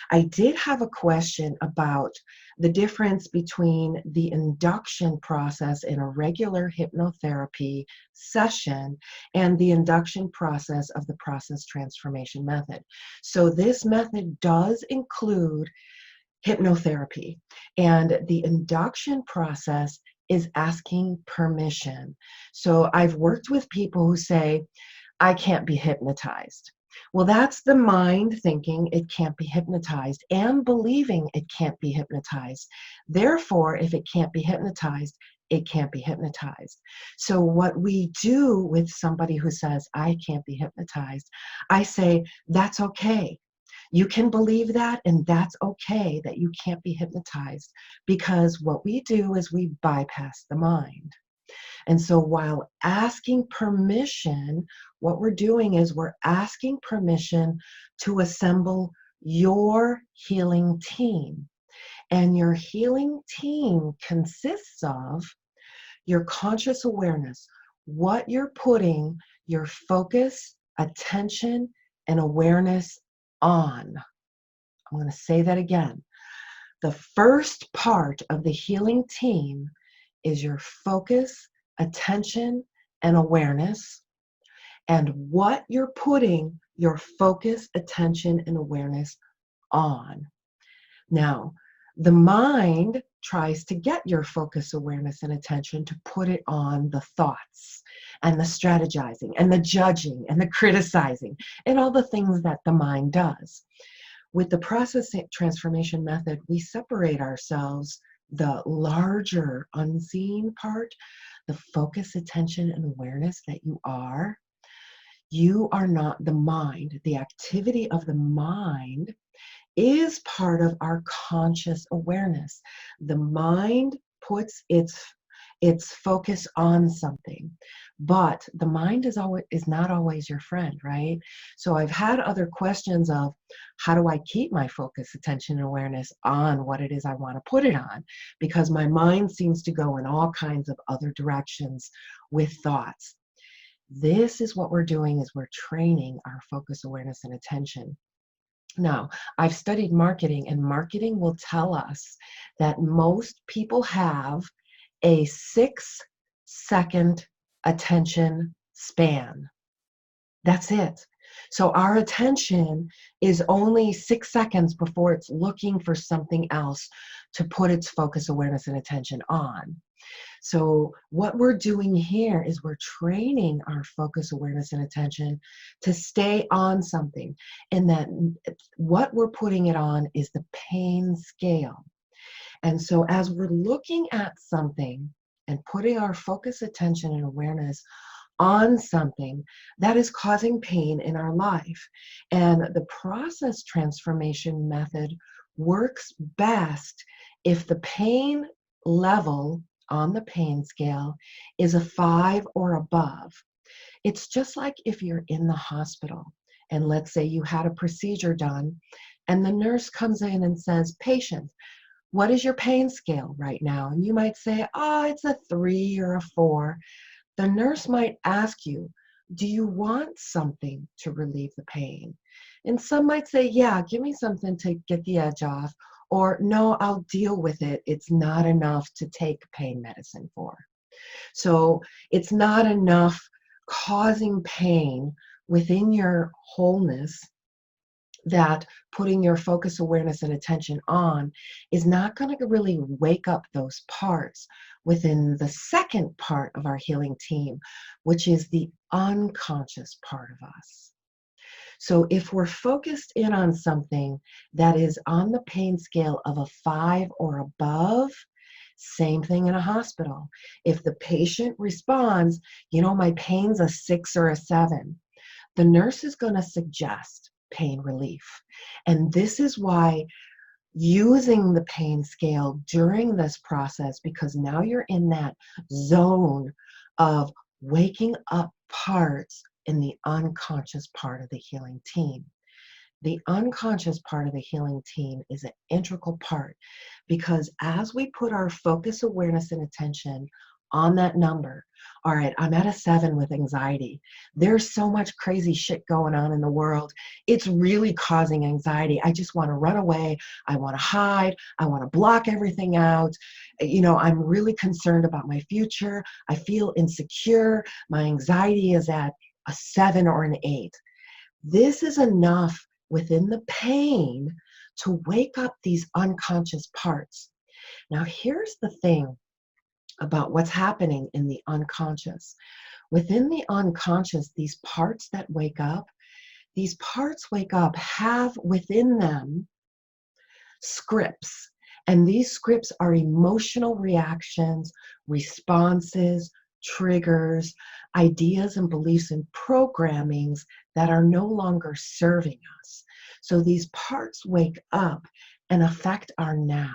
I did have a question about the difference between the induction process in a regular hypnotherapy session and the induction process of the process transformation method. So this method does include hypnotherapy, and the induction process is asking permission. So I've worked with people who say, I can't be hypnotized. Well, that's the mind thinking it can't be hypnotized and believing it can't be hypnotized. Therefore, if it can't be hypnotized, it can't be hypnotized. So, what we do with somebody who says, I can't be hypnotized, I say, that's okay. You can believe that, and that's okay that you can't be hypnotized, because what we do is we bypass the mind. And so while asking permission, what we're doing is we're asking permission to assemble your healing team. And your healing team consists of your conscious awareness, what you're putting your focus, attention, and awareness on. I'm going to say that again. The first part of the healing team is your focus, attention, and awareness, and what you're putting your focus, attention, and awareness on. Now, the mind tries to get your focus, awareness, and attention to put it on the thoughts and the strategizing and the judging and the criticizing and all the things that the mind does. With the process transformation method, we separate ourselves, the larger unseen part, the focus, attention, and awareness that you are. You are not the mind. The activity of the mind is part of our conscious awareness. The mind puts its focus on something, but the mind is not always your friend, right? So I've had other questions of, how do I keep my focus, attention, and awareness on what it is I want to put it on? Because my mind seems to go in all kinds of other directions with thoughts. This is what we're doing, is we're training our focus, awareness, and attention. Now, I've studied marketing, and marketing will tell us that most people have a 6-second attention span. That's it. So our attention is only 6 seconds before it's looking for something else to put its focus, awareness, and attention on. So what we're doing here is we're training our focus, awareness, and attention to stay on something. And that what we're putting it on is the pain scale. And so as we're looking at something and putting our focus, attention, and awareness on something that is causing pain in our life, and the process transformation method works best if the pain level on the pain scale is a 5 or above. It's just like if you're in the hospital and let's say you had a procedure done and the nurse comes in and says, patient, what is your pain scale right now? And you might say, oh, it's a 3 or a 4. The nurse might ask you, do you want something to relieve the pain? And some might say, yeah, give me something to get the edge off. Or no, I'll deal with it. It's not enough to take pain medicine for. So it's not enough causing pain within your wholeness, that putting your focus, awareness, and attention on is not going to really wake up those parts within the second part of our healing team, which is the unconscious part of us. So if we're focused in on something that is on the pain scale of a 5 or above, same thing in a hospital. If the patient responds, my pain's a 6 or a 7, the nurse is going to suggest pain relief. And this is why using the pain scale during this process, because now you're in that zone of waking up parts in the unconscious part of the healing team. The unconscious part of the healing team is an integral part, because as we put our focus, awareness, and attention on that number. All right, I'm at a 7 with anxiety. There's so much crazy shit going on in the world. It's really causing anxiety. I just want to run away. I want to hide. I want to block everything out. I'm really concerned about my future. I feel insecure. My anxiety is at a 7 or an 8. This is enough within the pain to wake up these unconscious parts. Now, here's the thing about what's happening in the unconscious. Within the unconscious, these parts that wake up, have within them scripts. And these scripts are emotional reactions, responses, triggers, ideas and beliefs and programmings that are no longer serving us. So these parts wake up and affect our now.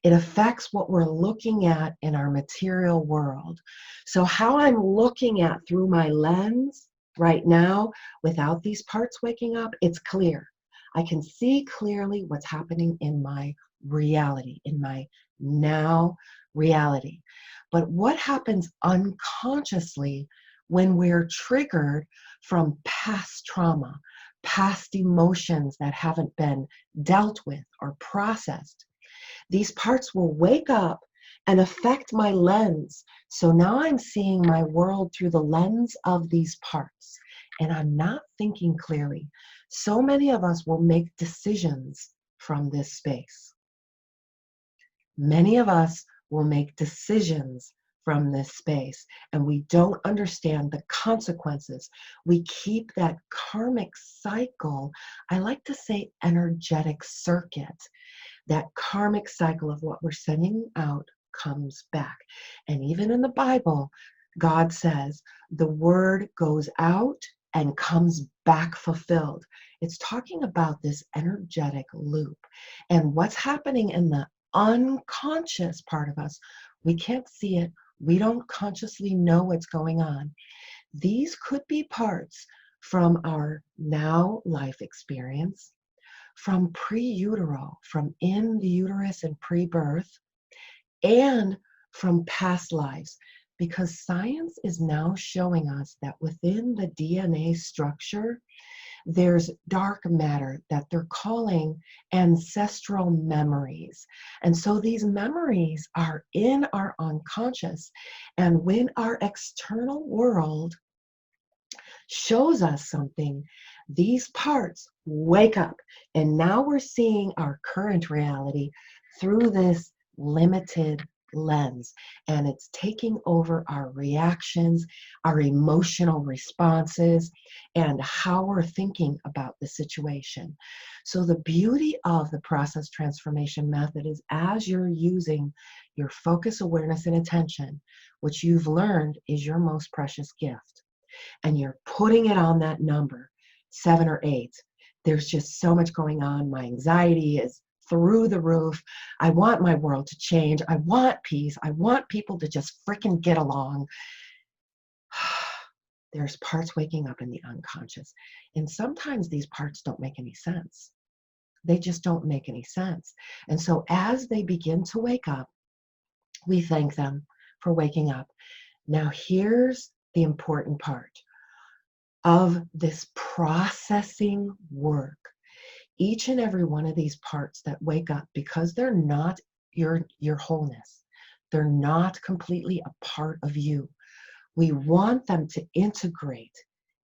It affects what we're looking at in our material world. So how I'm looking at through my lens right now, without these parts waking up, it's clear. I can see clearly what's happening in my reality, in my now reality. But what happens unconsciously when we're triggered from past trauma, past emotions that haven't been dealt with or processed? These parts will wake up and affect my lens. So now I'm seeing my world through the lens of these parts, and I'm not thinking clearly. So many of us will make decisions from this space. Many of us will make decisions from this space, and we don't understand the consequences. We keep that karmic cycle, I like to say energetic circuit. That karmic cycle of what we're sending out comes back. And even in the Bible, God says the word goes out and comes back fulfilled. It's talking about this energetic loop. And what's happening in the unconscious part of us, we can't see it. We don't consciously know what's going on. These could be parts from our now life experience, from pre-utero, from in the uterus and pre-birth, and from past lives. Because science is now showing us that within the DNA structure, there's dark matter that they're calling ancestral memories. And so these memories are in our unconscious. And when our external world shows us something, these parts wake up. And now we're seeing our current reality through this limited lens. And it's taking over our reactions, our emotional responses, and how we're thinking about the situation. So the beauty of the process transformation method is as you're using your focus, awareness, and attention, which you've learned is your most precious gift, and you're putting it on that number, 7 or 8. There's just so much going on. My anxiety is through the roof. I want my world to change. I want peace. I want people to just freaking get along. There's parts waking up in the unconscious. And sometimes these parts don't make any sense. They just don't make any sense. And so as they begin to wake up, we thank them for waking up. Now here's the important part of this processing work. Each and every one of these parts that wake up, because they're not your wholeness, they're not completely a part of you. We want them to integrate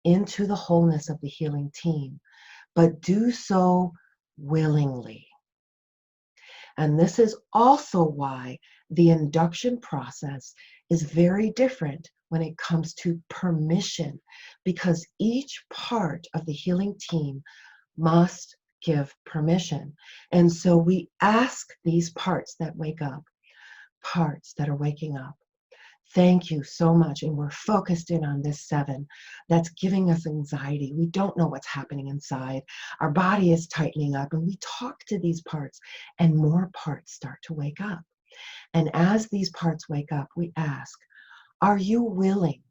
into the wholeness of the healing team, but do so willingly. And this is also why the induction process is very different when it comes to permission, because each part of the healing team must give permission. And so we ask these parts that wake up, parts that are waking up, thank you so much. And we're focused in on this 7 that's giving us anxiety. We don't know what's happening inside. Our body is tightening up, and we talk to these parts, and more parts start to wake up. And as these parts wake up, we ask, are you willing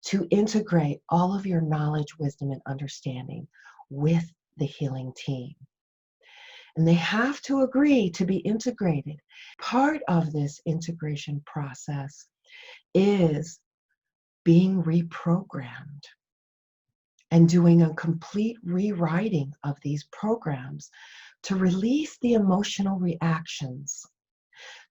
to integrate all of your knowledge, wisdom, and understanding with the healing team? And they have to agree to be integrated. Part of this integration process is being reprogrammed and doing a complete rewriting of these programs to release the emotional reactions,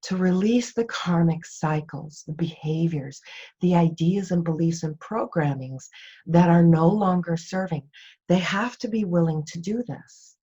to release the karmic cycles, the behaviors, the ideas and beliefs and programmings that are no longer serving. They have to be willing to do this.